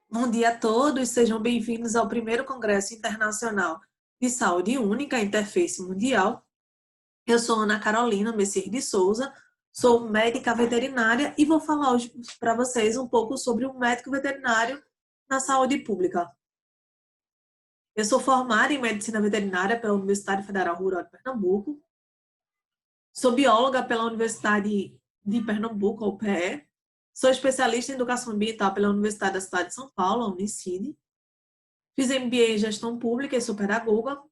Bom dia a todos, sejam bem-vindos ao primeiro Congresso Internacional de Saúde Única Interface Mundial. Eu sou Ana Carolina Messias de Souza, sou médica veterinária e vou falar hoje para vocês um pouco sobre o médico veterinário na saúde pública. Eu sou formada em medicina veterinária pela Universidade Federal Rural de Pernambuco, sou bióloga pela Universidade de Pernambuco, UPE, sou especialista em educação ambiental pela Universidade da Cidade de São Paulo, a Unicid. Fiz MBA em Gestão Pública e sou pedagoga.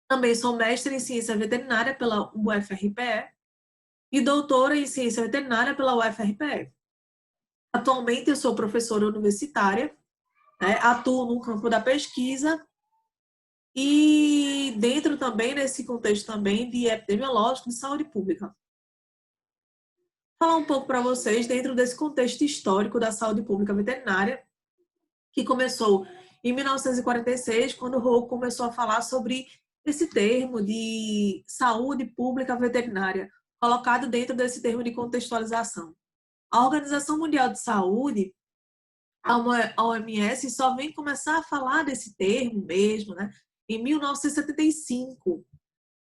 Também sou mestre em Ciência Veterinária pela UFRPE e doutora em Ciência Veterinária pela UFRPE. Atualmente eu sou professora universitária, atuo no campo da pesquisa e dentro também, nesse contexto também de epidemiológico de saúde pública. Falar um pouco para vocês dentro desse contexto histórico da saúde pública veterinária, que começou em 1946, quando o Rowe começou a falar sobre esse termo de saúde pública veterinária, colocado dentro desse termo de contextualização. A Organização Mundial de Saúde, a OMS, só vem começar a falar desse termo mesmo, em 1975.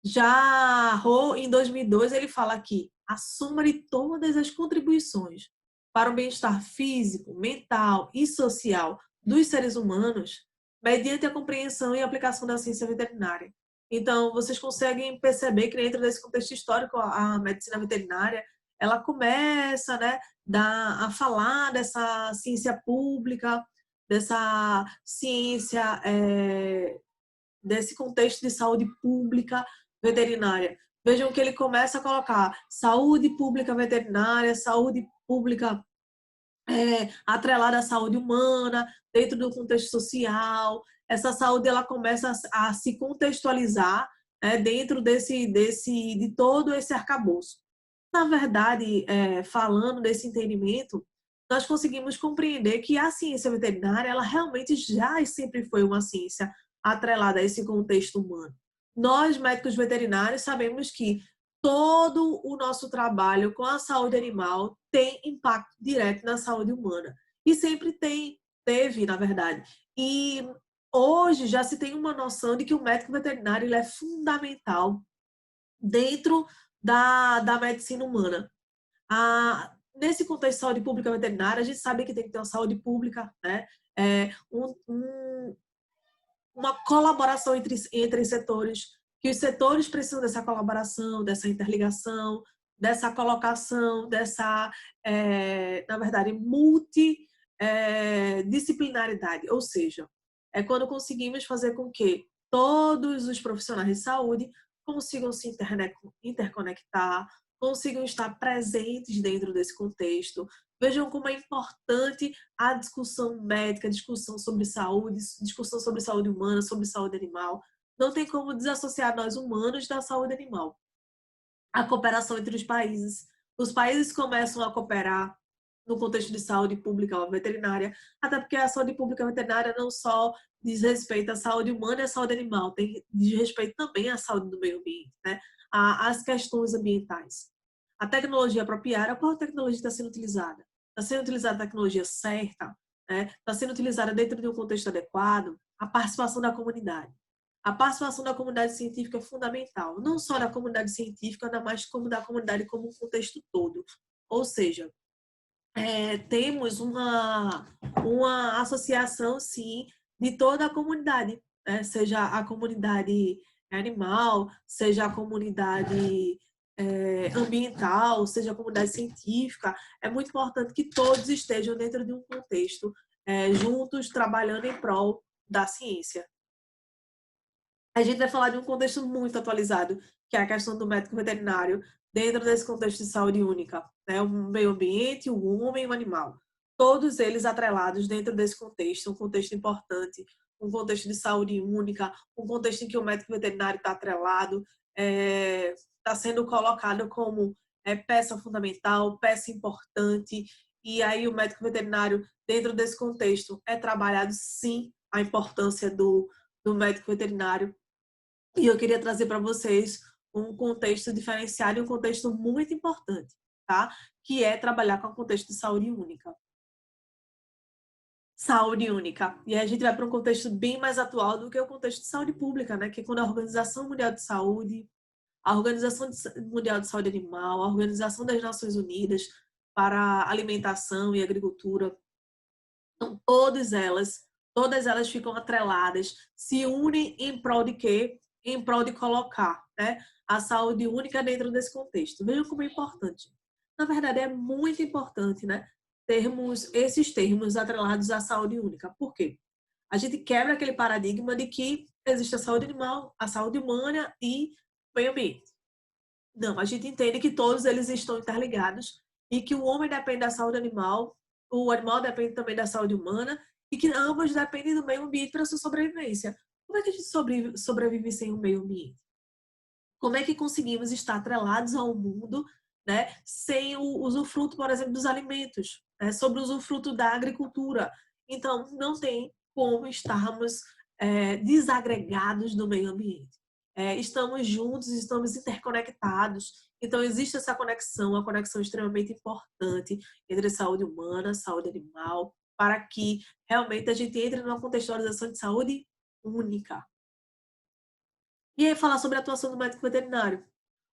Já Rowe, em 2002, ele fala que a soma de todas as contribuições para o bem-estar físico, mental e social dos seres humanos, mediante a compreensão e aplicação da ciência veterinária. Então, vocês conseguem perceber que dentro desse contexto histórico, a medicina veterinária, ela começa, a falar dessa ciência pública, dessa ciência, desse contexto de saúde pública veterinária. Vejam que ele começa a colocar saúde pública veterinária, saúde pública atrelada à saúde humana, dentro do contexto social. Essa saúde ela começa a se contextualizar dentro de todo esse arcabouço. Na verdade, falando desse entendimento, nós conseguimos compreender que a ciência veterinária ela realmente já sempre foi uma ciência atrelada a esse contexto humano. Nós, médicos veterinários, sabemos que todo o nosso trabalho com a saúde animal tem impacto direto na saúde humana. E sempre teve, na verdade. E hoje já se tem uma noção de que o médico veterinário ele é fundamental dentro da medicina humana. Nesse contexto de saúde pública veterinária, a gente sabe que tem que ter uma saúde pública, uma colaboração entre setores, que os setores precisam dessa colaboração, dessa interligação, dessa colocação, dessa, na verdade, multidisciplinaridade. Ou seja, é quando conseguimos fazer com que todos os profissionais de saúde consigam se interconectar, consigam estar presentes dentro desse contexto. Vejam como é importante a discussão médica, a discussão sobre saúde, discussão sobre saúde humana, sobre saúde animal. Não tem como desassociar nós humanos da saúde animal. A cooperação entre os países. Os países começam a cooperar no contexto de saúde pública ou veterinária, até porque a saúde pública veterinária não só diz respeito à saúde humana e à saúde animal, diz respeito também à saúde do meio ambiente, às questões ambientais. A tecnologia apropriada, qual tecnologia está sendo utilizada? Está sendo utilizada a tecnologia certa? Está sendo utilizada dentro de um contexto adequado? A participação da comunidade. A participação da comunidade científica é fundamental, não só da comunidade científica, mas como da comunidade como um contexto todo. Ou seja, temos uma associação, sim, de toda a comunidade, seja a comunidade animal, seja a comunidade ambiental, seja a comunidade científica. É muito importante que todos estejam dentro de um contexto, juntos, trabalhando em prol da ciência. A gente vai falar de um contexto muito atualizado, que é a questão do médico veterinário, dentro desse contexto de saúde única, o meio ambiente, o homem e o animal. Todos eles atrelados dentro desse contexto, um contexto importante, um contexto de saúde única, um contexto em que o médico veterinário está atrelado, está sendo colocado como peça fundamental, peça importante, e aí o médico veterinário, dentro desse contexto, é trabalhado, sim, a importância do médico veterinário. E eu queria trazer para vocês um contexto diferenciado e um contexto muito importante, tá? Que é trabalhar com o contexto de saúde única. Saúde única. E aí a gente vai para um contexto bem mais atual do que o contexto de saúde pública, né? Que é quando a Organização Mundial de Saúde, a Mundial de Saúde Animal, a Organização das Nações Unidas para a Alimentação e Agricultura, então todas elas ficam atreladas, se unem em prol de quê? Em prol de colocar, né, a saúde única dentro desse contexto. Vejam como é importante. Na verdade, é muito importante, né, termos esses termos atrelados à saúde única. Por quê? A gente quebra aquele paradigma de que existe a saúde animal, a saúde humana e o meio ambiente. Não, a gente entende que todos eles estão interligados e que o homem depende da saúde animal, o animal depende também da saúde humana e que ambos dependem do meio ambiente para sua sobrevivência. Como é que a gente sobrevive sem o meio ambiente? Como é que conseguimos estar atrelados ao mundo, né, sem o usufruto, por exemplo, dos alimentos, né, sobre o usufruto da agricultura? Então, não tem como estarmos desagregados do meio ambiente. Estamos juntos, estamos interconectados. Então, existe essa conexão, uma conexão extremamente importante entre saúde humana, saúde animal, para que realmente a gente entre numa contextualização de saúde única. E aí falar sobre a atuação do médico veterinário.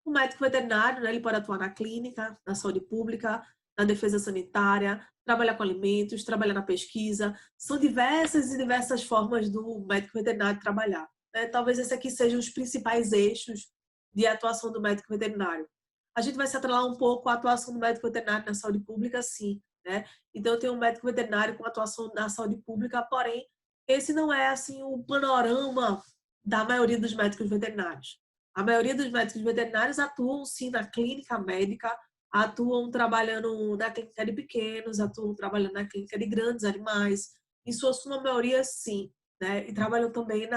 O médico veterinário, né, ele pode atuar na clínica, na saúde pública, na defesa sanitária, trabalhar com alimentos, trabalhar na pesquisa. São diversas e diversas formas do médico veterinário trabalhar, né? Talvez esse aqui sejam os principais eixos de atuação do médico veterinário. A gente vai se atrelar um pouco à atuação do médico veterinário na saúde pública, sim, né? Então, eu tenho um médico veterinário com atuação na saúde pública, porém, esse não é, assim, o panorama da maioria dos médicos veterinários. A maioria dos médicos veterinários atuam, sim, na clínica médica, atuam trabalhando na clínica de pequenos, atuam trabalhando na clínica de grandes animais, em sua maioria, sim, né? E trabalham também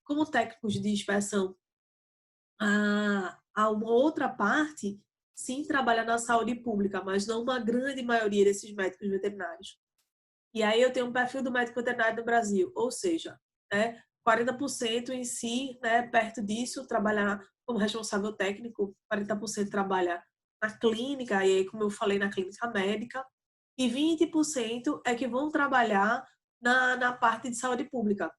como técnicos de inspeção. A uma outra parte, sim, trabalha na saúde pública, mas não uma grande maioria desses médicos veterinários. E aí eu tenho um perfil do médico veterinário no Brasil, ou seja, né, 40% em si, né, perto disso, trabalhar como responsável técnico, 40% trabalha na clínica, e aí, como eu falei, na clínica médica, e 20% é que vão trabalhar na parte de saúde pública.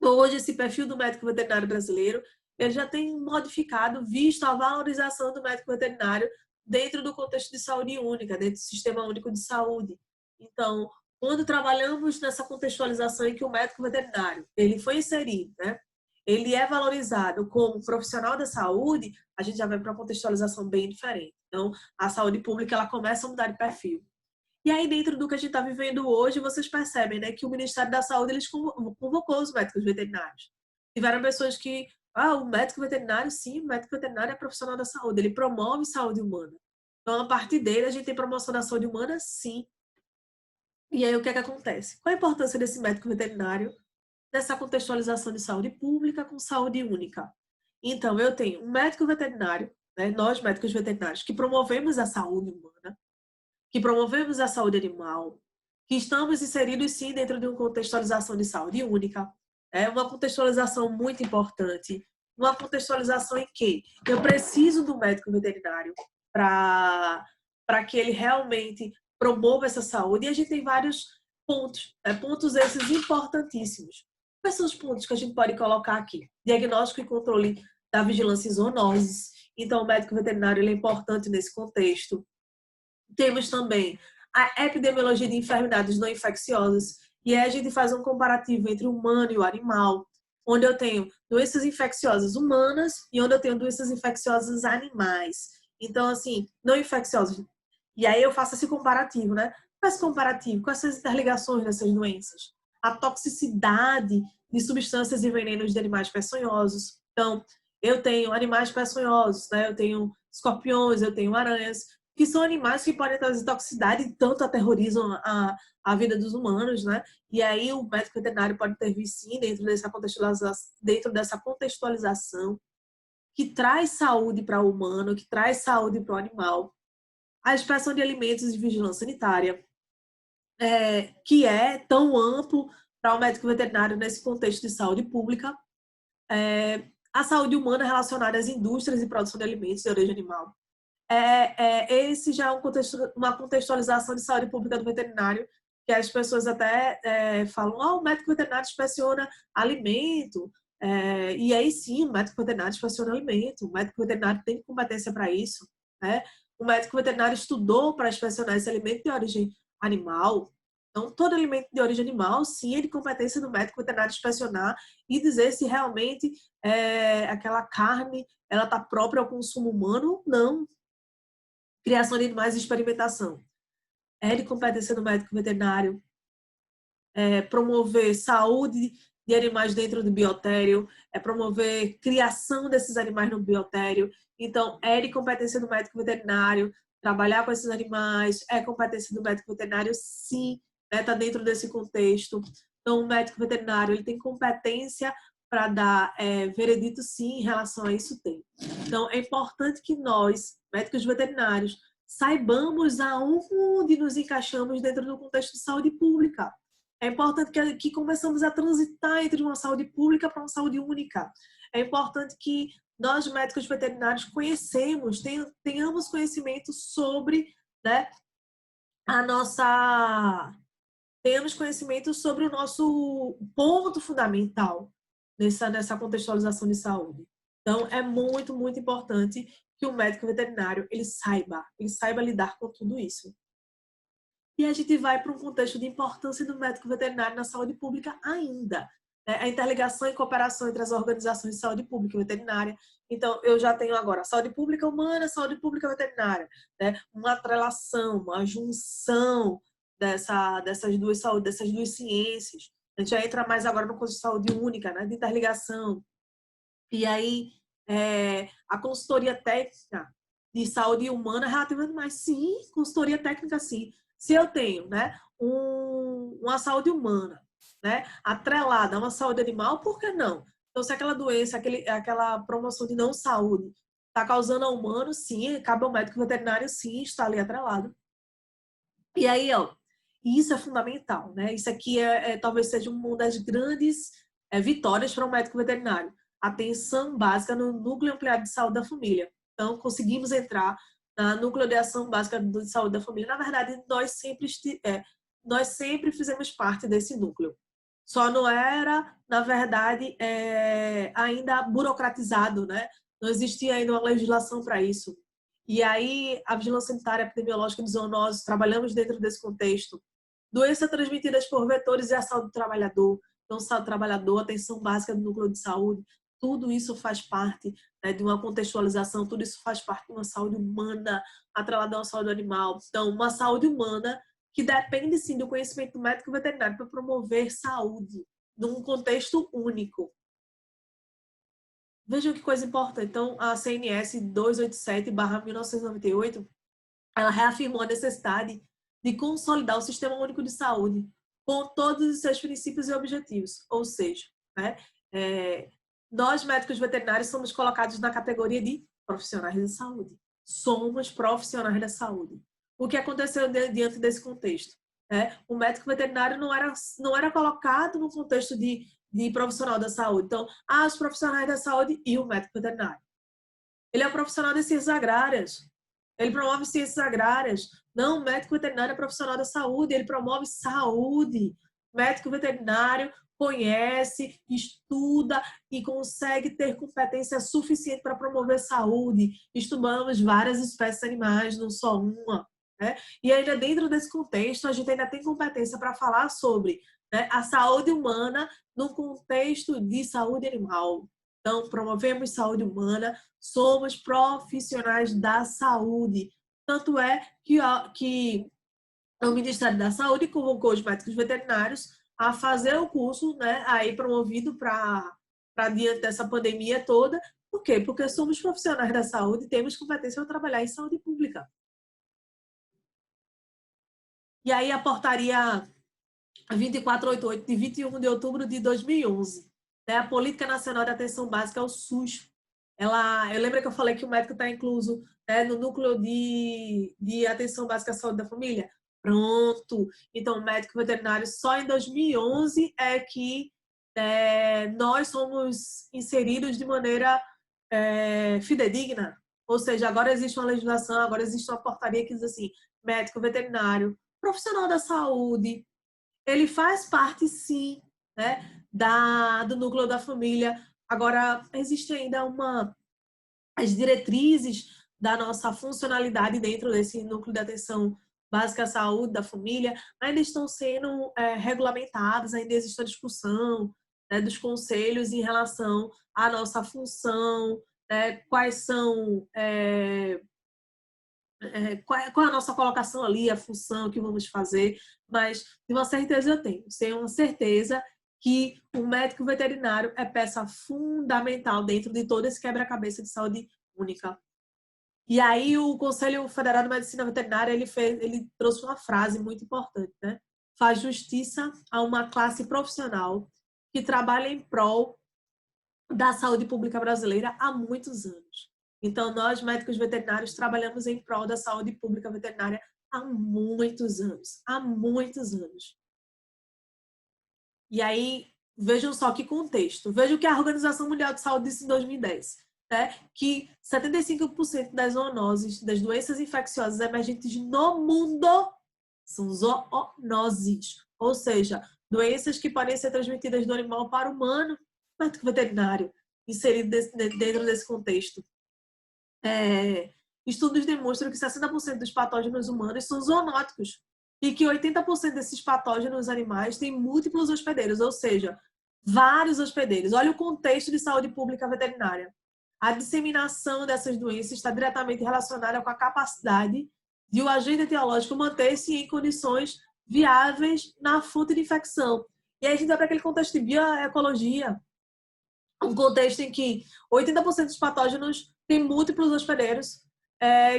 Hoje, esse perfil do médico veterinário brasileiro, ele já tem modificado, visto a valorização do médico veterinário dentro do contexto de saúde única, dentro do Sistema Único de Saúde. Então, quando trabalhamos nessa contextualização em que o médico veterinário ele foi inserido, né, ele é valorizado como profissional da saúde, a gente já vai para uma contextualização bem diferente. Então, a saúde pública ela começa a mudar de perfil. E aí, dentro do que a gente está vivendo hoje, vocês percebem, né, que o Ministério da Saúde eles convocou os médicos veterinários. Tiveram pessoas que, o médico veterinário, sim, o médico veterinário é profissional da saúde, ele promove saúde humana. Então, a partir dele, a gente tem promoção da saúde humana, sim. E aí, o que é que acontece? Qual a importância desse médico veterinário nessa contextualização de saúde pública com saúde única? Então, eu tenho um médico veterinário, né, nós médicos veterinários, que promovemos a saúde humana, que promovemos a saúde animal, que estamos inseridos sim dentro de uma contextualização de saúde única, é uma contextualização muito importante, uma contextualização em que eu preciso do médico veterinário para que ele realmente promova essa saúde, e a gente tem vários pontos, pontos esses importantíssimos. Quais são os pontos que a gente pode colocar aqui? Diagnóstico e controle da vigilância em zoonoses. Então, o médico veterinário ele é importante nesse contexto. Temos também a epidemiologia de enfermidades não infecciosas, e aí a gente faz um comparativo entre o humano e o animal, onde eu tenho doenças infecciosas humanas e onde eu tenho doenças infecciosas animais. Então, assim, não infecciosas. E aí eu faço esse comparativo, né? Faz comparativo com essas interligações dessas doenças. A toxicidade de substâncias e venenos de animais peçonhosos. Então, eu tenho animais peçonhosos, né? Eu tenho escorpiões, eu tenho aranhas, que são animais que podem trazer toxicidade e tanto aterrorizam a vida dos humanos, né? E aí o médico veterinário pode intervir sim dentro dessa contextualização que traz saúde para o humano, que traz saúde para o animal. A inspeção de alimentos e vigilância sanitária, que é tão amplo para o médico veterinário nesse contexto de saúde pública. A saúde humana relacionada às indústrias e produção de alimentos de origem animal. Esse já é uma contextualização de saúde pública do veterinário que as pessoas até falam, o médico veterinário inspeciona alimento, e aí sim, o médico veterinário inspeciona alimento, o médico veterinário tem competência para isso, né? O médico veterinário estudou para inspecionar esse alimento de origem animal. Então, todo alimento de origem animal, sim, é de competência do médico veterinário inspecionar e dizer se realmente aquela carne ela está própria ao consumo humano. Não. Criação de animais e experimentação. É de competência do médico veterinário promover saúde de animais dentro do biotério, promover criação desses animais no biotério. Então, é de competência do médico veterinário trabalhar com esses animais, é competência do médico veterinário, sim, está dentro desse contexto. Então, o médico veterinário ele tem competência para dar veredito, sim, em relação a isso tem. Então, é importante que nós, médicos veterinários, saibamos aonde nos encaixamos dentro do contexto de saúde pública. É importante que começamos a transitar entre uma saúde pública para uma saúde única. É importante que nós, médicos veterinários, tenhamos conhecimento sobre, né, tenhamos conhecimento sobre o nosso ponto fundamental nessa contextualização de saúde. Então, é muito, muito importante que o médico veterinário ele saiba lidar com tudo isso. E a gente vai para um contexto de importância do médico veterinário na saúde pública ainda. Né? A interligação e cooperação entre as organizações de saúde pública e veterinária. Então, eu já tenho agora saúde pública humana, saúde pública veterinária. Né? Uma atrelação, uma junção dessas duas ciências. A gente já entra mais agora no contexto de saúde única, né? De interligação. E aí, a consultoria técnica de saúde humana é relativamente mais. Sim, consultoria técnica, sim. Se eu tenho, né, uma saúde humana, né, atrelada a uma saúde animal, por que não? Então, se aquela doença, aquela promoção de não saúde está causando ao humano, sim, cabe ao médico veterinário, sim, está ali atrelado. E aí, isso é fundamental, né? Isso aqui talvez seja uma das grandes vitórias para o médico veterinário. Atenção básica no núcleo ampliado de saúde da família. Então, conseguimos entrar na núcleo de ação básica de saúde da família. Na verdade, nós sempre fizemos parte desse núcleo. Só não era, na verdade, ainda burocratizado, né? Não existia ainda uma legislação para isso. E aí, a vigilância sanitária epidemiológica de zoonoses, trabalhamos dentro desse contexto. Doenças transmitidas por vetores e a saúde do trabalhador. Então, saúde do trabalhador, atenção básica do núcleo de saúde, tudo isso faz parte, né, de uma contextualização, tudo isso faz parte de uma saúde humana, atrelada a uma saúde animal. Então, uma saúde humana que depende, sim, do conhecimento médico veterinário para promover saúde, num contexto único. Vejam que coisa importante. Então, a CNS 287/1998, ela reafirmou a necessidade de consolidar o Sistema Único de Saúde com todos os seus princípios e objetivos. Ou seja, né, nós, médicos veterinários, somos colocados na categoria de profissionais de saúde. Somos profissionais da saúde. O que aconteceu diante desse contexto? O médico veterinário não era colocado no contexto de profissional da saúde. Então, os profissionais da saúde e o médico veterinário. Ele é um profissional de ciências agrárias. Ele promove ciências agrárias. Não, o médico veterinário é profissional da saúde. Ele promove saúde. O médico veterinário conhece, estuda e consegue ter competência suficiente para promover saúde. Estudamos várias espécies animais, não só uma. Né? E ainda dentro desse contexto, a gente ainda tem competência para falar sobre, né, a saúde humana no contexto de saúde animal. Então, promovemos saúde humana, somos profissionais da saúde. Tanto é que o Ministério da Saúde convocou os médicos veterinários a fazer o curso, né, aí promovido para diante dessa pandemia toda. Por quê? Porque somos profissionais da saúde e temos competência para trabalhar em saúde pública. E aí a portaria 2488, de 21 de outubro de 2011, né, a Política Nacional de Atenção Básica ao SUS. Eu lembro que eu falei que o médico está incluso, né, no núcleo de atenção básica à saúde da família? Pronto. Então, o médico veterinário só em 2011 é que nós somos inseridos de maneira fidedigna. Ou seja, agora existe uma legislação, agora existe uma portaria que diz assim, médico veterinário, profissional da saúde, ele faz parte, sim, né, do núcleo da família. Agora, existe ainda as diretrizes da nossa funcionalidade dentro desse núcleo de atenção básica à saúde da família ainda estão sendo regulamentadas, ainda existe a discussão, né, dos conselhos em relação à nossa função, quais são qual é a nossa colocação ali, a função que vamos fazer, mas de uma certeza eu tenho uma certeza que o médico veterinário é peça fundamental dentro de todo esse quebra-cabeça de saúde única. E aí o Conselho Federal de Medicina Veterinária, ele trouxe uma frase muito importante, né? Faz justiça a uma classe profissional que trabalha em prol da saúde pública brasileira há muitos anos. Então, nós, médicos veterinários, trabalhamos em prol da saúde pública veterinária há muitos anos. Há muitos anos. E aí, vejam só que contexto. Vejam o que a Organização Mundial de Saúde disse em 2010. Né? Que 75% das zoonoses, das doenças infecciosas emergentes no mundo, são zoonoses. Ou seja, doenças que podem ser transmitidas do animal para o humano, médico veterinário, inserido dentro desse contexto. Estudos demonstram que 60% dos patógenos humanos são zoonóticos e que 80% desses patógenos animais têm múltiplos hospedeiros, ou seja, vários hospedeiros. Olha o contexto de saúde pública veterinária. A disseminação dessas doenças está diretamente relacionada com a capacidade de o agente etiológico manter-se em condições viáveis na fonte de infecção. E aí a gente vai para aquele contexto de bioecologia, um contexto em que 80% dos patógenos têm múltiplos hospedeiros,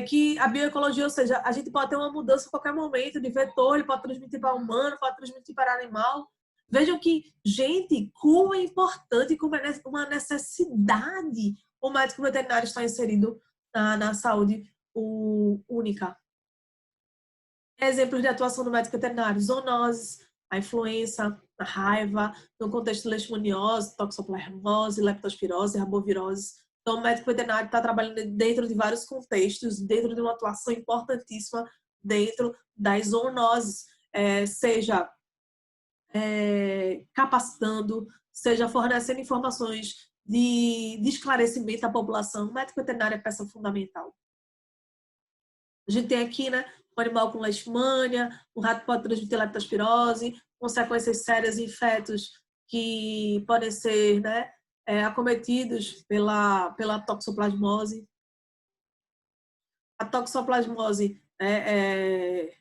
que a bioecologia, ou seja, a gente pode ter uma mudança a qualquer momento de vetor, ele pode transmitir para humano, pode transmitir para animal. Vejam que, gente, como é importante, como é uma necessidade o médico veterinário estar inserido na saúde única. Exemplos de atuação do médico veterinário: zoonoses, a influenza, a raiva, no contexto de leishmaniose, toxoplasmose, leptospirose, arbovirose. Então, o médico veterinário está trabalhando dentro de vários contextos, dentro de uma atuação importantíssima dentro das zoonoses, seja capacitando, seja fornecendo informações de esclarecimento à população. O médico veterinário é peça fundamental. A gente tem aqui, né, um animal com leishmania, um rato pode transmitir leptospirose, consequências sérias em fetos que podem ser, né, acometidos pela toxoplasmose. A toxoplasmose é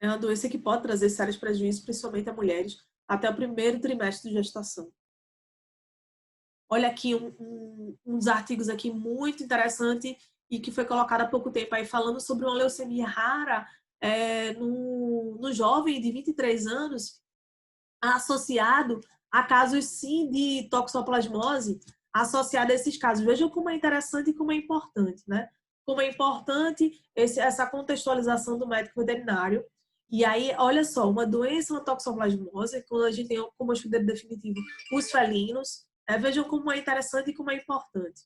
uma doença que pode trazer sérios prejuízos, principalmente a mulheres, até o primeiro trimestre de gestação. Olha aqui uns artigos aqui muito interessantes e que foi colocado há pouco tempo aí falando sobre uma leucemia rara no jovem de 23 anos, associado a casos sim de toxoplasmose, associado a esses casos. Vejam como é interessante e como é importante, né? Como é importante essa contextualização do médico veterinário. E aí, olha só, uma doença, uma toxoplasmose, quando a gente tem como hospedeiro definitivo os felinos, vejam como é interessante e como é importante.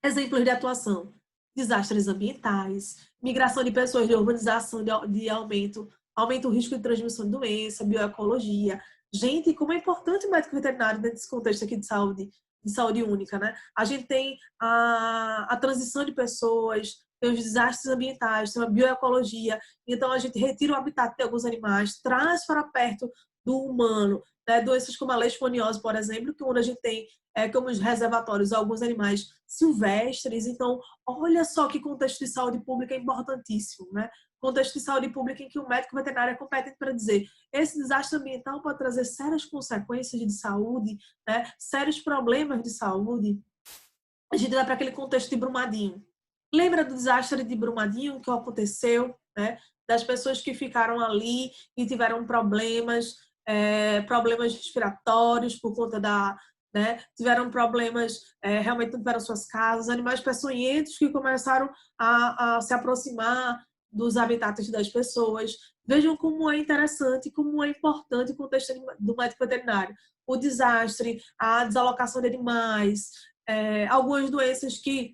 Exemplos de atuação: desastres ambientais, migração de pessoas de urbanização de aumenta o risco de transmissão de doença, bioecologia. Gente, como é importante o médico veterinário dentro desse contexto aqui de saúde única, né? A gente tem a transição de pessoas, tem os desastres ambientais, tem a bioecologia. Então, a gente retira o habitat de alguns animais, traz para perto do humano, né? Doenças como a leishmaniose, por exemplo, que onde a gente tem como os reservatórios alguns animais silvestres. Então, olha só que contexto de saúde pública é importantíssimo, né? Contexto de saúde pública em que o médico veterinário é competente para dizer: esse desastre ambiental pode trazer sérias consequências de saúde, né? Sérios problemas de saúde. A gente vai para aquele contexto de Brumadinho. Lembra do desastre de Brumadinho que aconteceu, né? Das pessoas que ficaram ali e tiveram problemas respiratórios por conta tiveram problemas, realmente não tiveram suas casas, animais peçonhentos que começaram a se aproximar dos habitats das pessoas. Vejam como é interessante, como é importante o contexto do médico veterinário. O desastre, a desalocação de animais, algumas doenças que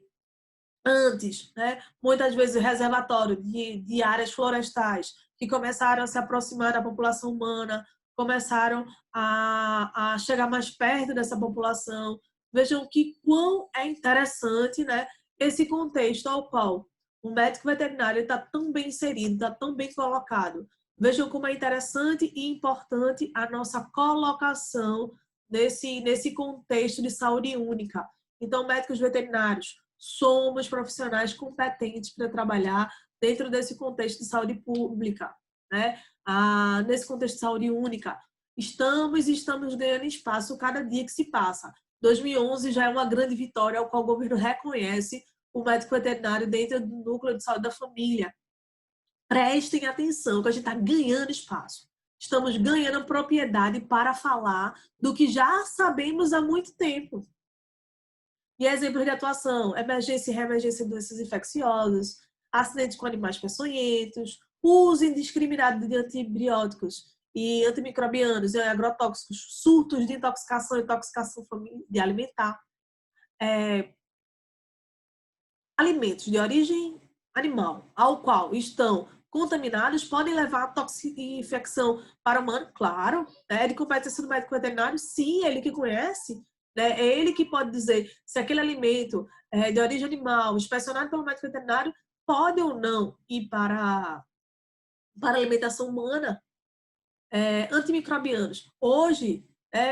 antes, né, muitas vezes reservatório de áreas florestais, que começaram a se aproximar da população humana, começaram a chegar mais perto dessa população. Vejam que quão é interessante, né, esse contexto ao qual o médico veterinário está tão bem inserido, está tão bem colocado. Vejam como é interessante e importante a nossa colocação nesse contexto de saúde única. Então, médicos veterinários, somos profissionais competentes para trabalhar dentro desse contexto de saúde pública, né? Nesse contexto de saúde única. Estamos ganhando espaço cada dia que se passa. 2011 já é uma grande vitória, ao qual o governo reconhece o médico veterinário dentro do núcleo de saúde da família. Prestem atenção que a gente está ganhando espaço. Estamos ganhando propriedade para falar do que já sabemos há muito tempo. E exemplos de atuação: emergência e reemergência de doenças infecciosas, acidentes com animais peçonhentos, uso indiscriminado de antibióticos e antimicrobianos e agrotóxicos, surtos de intoxicação e intoxicação de alimentar, alimentos de origem animal, ao qual estão contaminados, podem levar a infecção para o humano, claro, né? De competência do médico veterinário, sim, ele que conhece, né? É ele que pode dizer se aquele alimento é de origem animal, inspecionado pelo médico veterinário, pode ou não ir para a alimentação humana. Antimicrobianos. Hoje,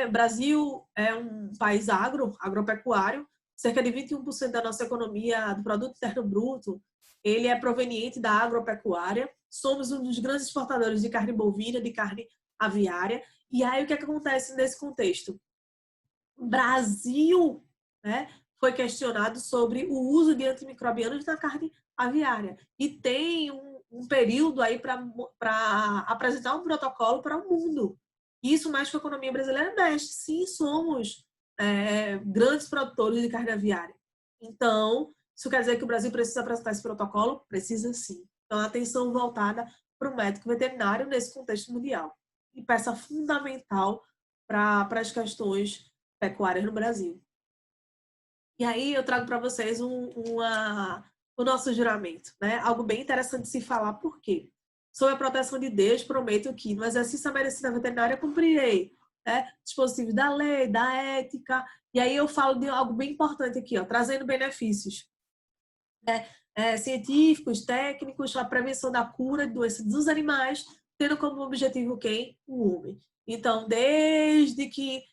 o Brasil é um país agropecuário, cerca de 21% da nossa economia, do produto interno bruto, ele é proveniente da agropecuária. Somos um dos grandes exportadores de carne bovina, de carne aviária. E aí, o que acontece nesse contexto? O Brasil, né, foi questionado sobre o uso de antimicrobianos na carne aviária. E tem um período aí para apresentar um protocolo para o mundo. Isso mais que a economia brasileira mexe. Sim, somos grandes produtores de carne aviária. Então, isso quer dizer que o Brasil precisa apresentar esse protocolo? Precisa sim. Então, atenção voltada para o médico veterinário nesse contexto mundial. E peça fundamental para as questões pecuárias no Brasil. E aí eu trago para vocês o nosso juramento, né? Algo bem interessante de se falar, por quê? Sob a proteção de Deus, prometo que no exercício da medicina veterinária cumprirei, né, dispositivos da lei, da ética. E aí eu falo de algo bem importante aqui, ó, trazendo benefícios, né, científicos, técnicos, a prevenção da cura de doenças dos animais, tendo como objetivo quem? O homem. Então, desde que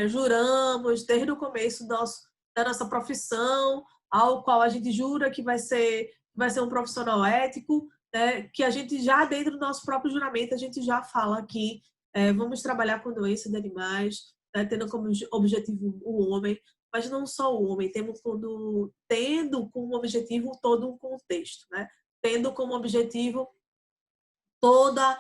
juramos, desde o começo da nossa profissão, ao qual a gente jura que vai ser um profissional ético, né, que a gente já, dentro do nosso próprio juramento, a gente já fala que vamos trabalhar com doença de animais, né, tendo como objetivo o homem, mas não só o homem, tendo como objetivo todo um contexto, né? Tendo como objetivo toda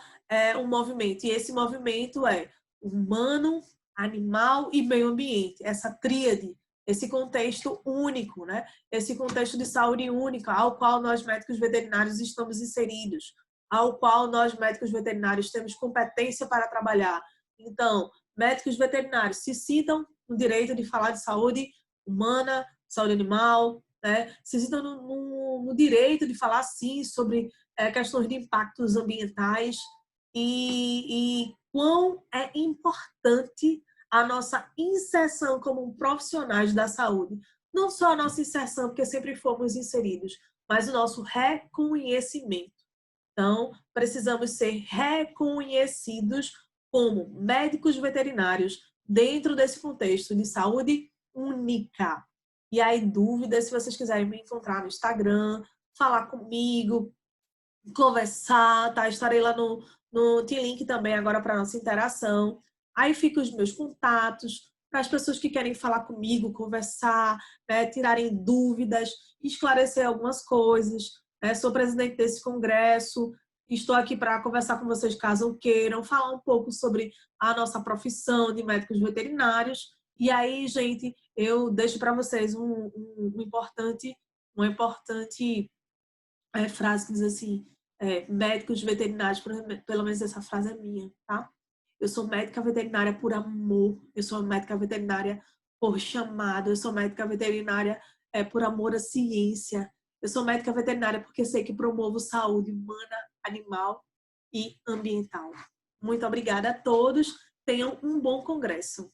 um movimento. E esse movimento é humano, animal e meio ambiente. Essa tríade, esse contexto único, né? Esse contexto de saúde única ao qual nós médicos veterinários estamos inseridos, ao qual nós médicos veterinários temos competência para trabalhar. Então, médicos veterinários se sintam no direito de falar de saúde humana, saúde animal, né? Se sintam no direito de falar, sim, sobre questões de impactos ambientais e quão é importante a nossa inserção como profissionais da saúde. Não só a nossa inserção, porque sempre fomos inseridos, mas o nosso reconhecimento. Então, precisamos ser reconhecidos como médicos veterinários dentro desse contexto de saúde única. E aí, dúvidas, se vocês quiserem me encontrar no Instagram, falar comigo, conversar, tá? Estarei lá no T-Link também agora para nossa interação. Aí ficam os meus contatos para as pessoas que querem falar comigo, conversar, né, tirarem dúvidas, esclarecer algumas coisas. Né? Sou presidente desse congresso, estou aqui para conversar com vocês caso queiram, falar um pouco sobre a nossa profissão de médicos veterinários. E aí, gente, eu deixo para vocês uma importante frase que diz assim, médicos veterinários, pelo menos essa frase é minha, tá? Eu sou médica veterinária por amor, eu sou médica veterinária por chamado, eu sou médica veterinária por amor à ciência, eu sou médica veterinária porque sei que promovo saúde humana, animal e ambiental. Muito obrigada a todos. Tenham um bom congresso.